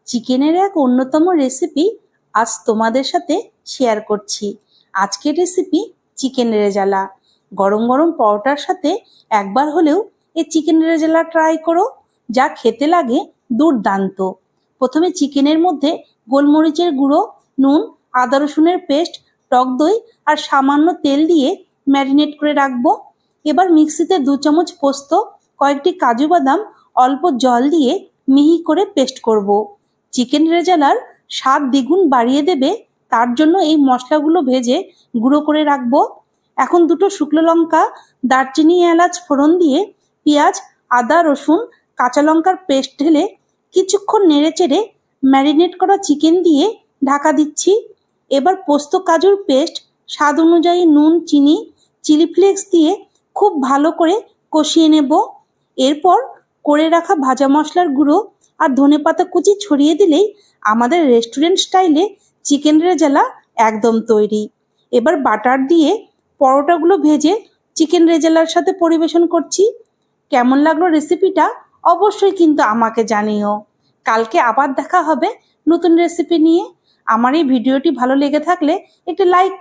চিকেনের এক অন্যতম রেসিপি আজ তোমাদের সাথে শেয়ার করছি। আজকের রেসিপি চিকেন রেজালা। গরম গরম পরোটার সাথে একবার হলেও এই চিকেন রেজালা ট্রাই করো, যা খেতে লাগে দুর্দান্ত। প্রথমে চিকেনের মধ্যে গোলমরিচের গুঁড়ো, নুন, আদা রসুনের পেস্ট, টক দই আর সামান্য তেল দিয়ে ম্যারিনেট করে রাখবো। এবার মিক্সিতে 2 চামচ পোস্ত, কয়েকটি কাজু বাদাম অল্প জল দিয়ে মিহি করে পেস্ট করব। চিকেন রেজালার স্বাদ দ্বিগুণ বাড়িয়ে দেবে, তার জন্য এই মশলাগুলো ভেজে গুঁড়ো করে রাখবো। এখন 2টো শুকনো লঙ্কা, দারচিনি, এলাচ ফোড়ন দিয়ে পেঁয়াজ, আদা রসুন, কাঁচা লঙ্কার পেস্ট ঢেলে কিছুক্ষণ নেড়েচেড়ে ম্যারিনেট করা চিকেন দিয়ে ঢাকা দিচ্ছি। এবার পোস্ত কাজুর পেস্ট, স্বাদ অনুযায়ী নুন, চিনি, চিলি ফ্লেক্স দিয়ে খুব ভালো করে কষিয়ে নেব। এরপর করে রাখা ভাজা মশলার গুঁড়ো আর ধনেপাতা কুচি ছড়িয়ে দিলেই আমাদের রেস্টুরেন্ট স্টাইলে চিকেন রেজালা একদম তৈরি। এবার বাটার দিয়ে পরোটাগুলো ভেজে চিকেন রেজালার সাথে পরিবেশন করছি। কেমন লাগলো রেসিপিটা অবশ্যই কিন্তু আমাকে জানিও। কালকে আবার দেখা হবে নতুন রেসিপি নিয়ে। আমার এই ভিডিওটি ভালো লেগে থাকলে একটি লাইক